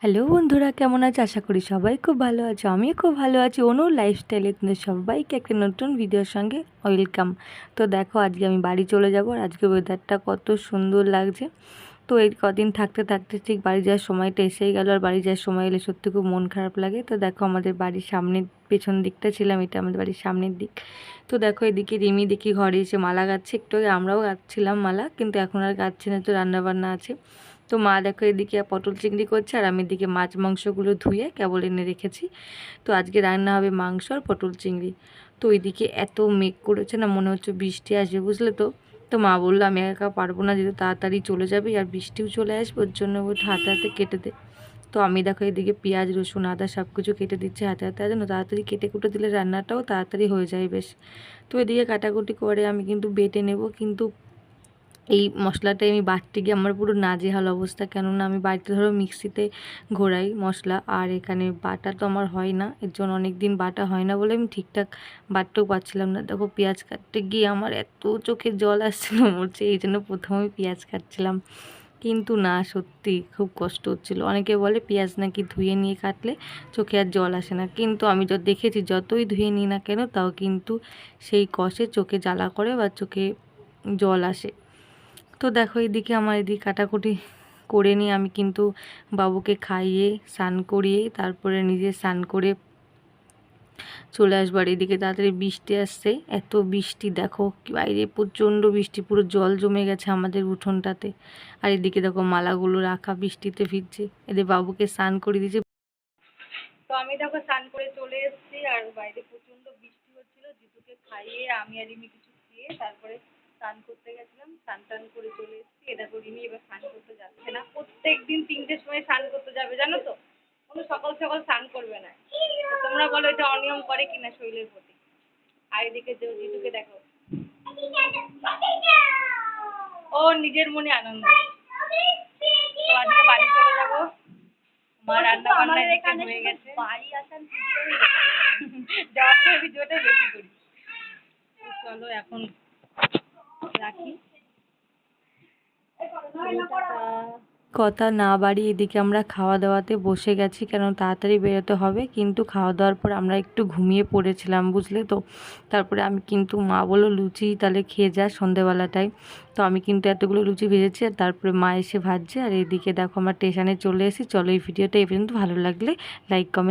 Hello বন্ধুরা, কেমন আছে? আশা করি সবাই খুব ভালো আছে। আমিও খুব ভালো আছি। অনু লাইফস্টাইলে তোমাদের সবাইকে একটা নতুন ভিডিওর সঙ্গে ওয়েলকাম। তো দেখো, আজকে আমি বাড়ি চলে যাব। আর আজকে ওয়েদারটা কত সুন্দর লাগছে। তো এই কদিন থাকতে থাকতে ঠিক বাড়ি যাওয়ার সময়টা এসেই গেল। আর বাড়ি যাওয়ার সময় এলে সত্যি খুব মন খারাপ লাগে। তো দেখো, আমাদের বাড়ির সামনের পেছন দিকটা ছিলাম, এটা আমাদের বাড়ির সামনের দিক। তো দেখো, এদিকে রিমি দেখি ঘরে এসে মালা গাচ্ছে। একটু আগে আমরাও গাচ্ছিলাম মালা, কিন্তু এখন আর গাচ্ছি না, তো রান্নাবান্না আছে। তো মা দেখো এদিকে পটল চিংড়ি করছে, আর আমি এদিকে মাছ মাংসগুলো ধুয়ে কেবল এনে রেখেছি। তো আজকে রান্না হবে মাংস আর পটল চিংড়ি। তো ওইদিকে এত মেঘ করেছে না, মনে হচ্ছে বৃষ্টি আসবে, বুঝলে তো। তো মা বললো আমি একা পারবো না, যেহেতু তাড়াতাড়ি চলে যাবে আর বৃষ্টিও চলে আসবে, ওর জন্য ওটা হাতে হাতে কেটে দে। তো আমি দেখো এদিকে পেঁয়াজ রসুন আদা সব কিছু কেটে দিচ্ছি হাতে হাতে, যেন তাড়াতাড়ি কেটে কুটে দিলে রান্নাটাও তাড়াতাড়ি হয়ে যায় বেশ। তো এদিকে কাটাকুটি করে আমি কিন্তু বেটে নেব, কিন্তু এই মশলাটাই আমি বাটতে গিয়ে আমার পুরো নাজেহাল অবস্থা। কেননা আমি বাড়িতে ধরো মিক্সিতে ঘোরাই মশলা, আর এখানে বাটা তো আমার হয় না, এর জন্য অনেক দিন বাটা হয় না বলে আমি ঠিকঠাক বাটতেও পারছিলাম না। দেখো পেঁয়াজ কাটতে গিয়ে আমার এত চোখে জল আসছিল মরছে, এই জন্য প্রথমে আমি পেঁয়াজ কাটছিলাম। কিন্তু না, সত্যি খুব কষ্ট হচ্ছিল। অনেকে বলে পেঁয়াজ নাকি ধুয়ে নিয়ে কাটলে চোখে আর জল আসে না, কিন্তু আমি যত দেখেছি যতই ধুয়ে নিই না কেন, তাও কিন্তু সেই কষে চোখে জ্বালা করে বা চোখে জল আসে। তো দেখো এদিকে আমার এদিকে কাটাকুটি করে নিয়ে আমি কিন্তু বাবুকে খাইয়ে স্নান করিয়ে তারপরে নিজে স্নান করে চলে আসবো। আর এদিকে তাড়াতাড়ি বৃষ্টি আসছে, এত বৃষ্টি দেখো, বাইরে প্রচণ্ড বৃষ্টি, পুরো জল জমে গেছে আমাদের উঠোনটাতে। আর এদিকে দেখো মালাগুলো রাখা বৃষ্টিতে ভিজছে, এদের বাবুকে স্নান করে দিয়েছে। তো আমি দেখো স্নান করে চলে এসেছি, আর বাইরে প্রচণ্ড বৃষ্টি হচ্ছিল। জিতুকে খাইয়ে আমি আর রিমি কিছু খেয়ে তারপরে স্নান করতে গেছিলাম, স্নান টান করে চলে এসেছি। এটা তো রিমি এবার স্নান করতে যাচ্ছে না, প্রত্যেক দিন 3টের সময় স্নান করতে যাবে, জানো তো। কোনো সকাল সকাল স্নান করবে না। তো তোমরা বলো এটা অনিয়ম করে কিনা শরীরের প্রতি। আর এদিকে জিতুকে দেখো, ও নিজের মনে আনন্দ। তো আজকে বাড়ি চলে যাবো, মা রান্না বান্না এদিকে হয়ে গেছে। বাড়ি আসার যাওয়ার সময় ভিডিওটা বেশি করি। চলো এখন রাখি, কথা না বাড়ি। এদিকে আমরা খাওয়া দাওয়াতে বসে গেছি, কেন তাড়াতাড়ি বেরোতে হবে। কিন্তু খাওয়া দাওয়ার পর আমরা একটু ঘুমিয়ে পড়েছিলাম, বুঝলে তো। তারপরে আমি কিন্তু, মা বললো লুচি তাহলে খেয়ে যা সন্ধেবেলাটায়। তো আমি কিন্তু এতগুলো লুচি ভেজেছি, আর তারপরে মা এসে ভাজছে। আর এদিকে দেখো আমরা স্টেশনে চলে এসেছি। চলো এই ভিডিওটা এই পর্যন্ত, ভালো লাগলে লাইক কমেন্ট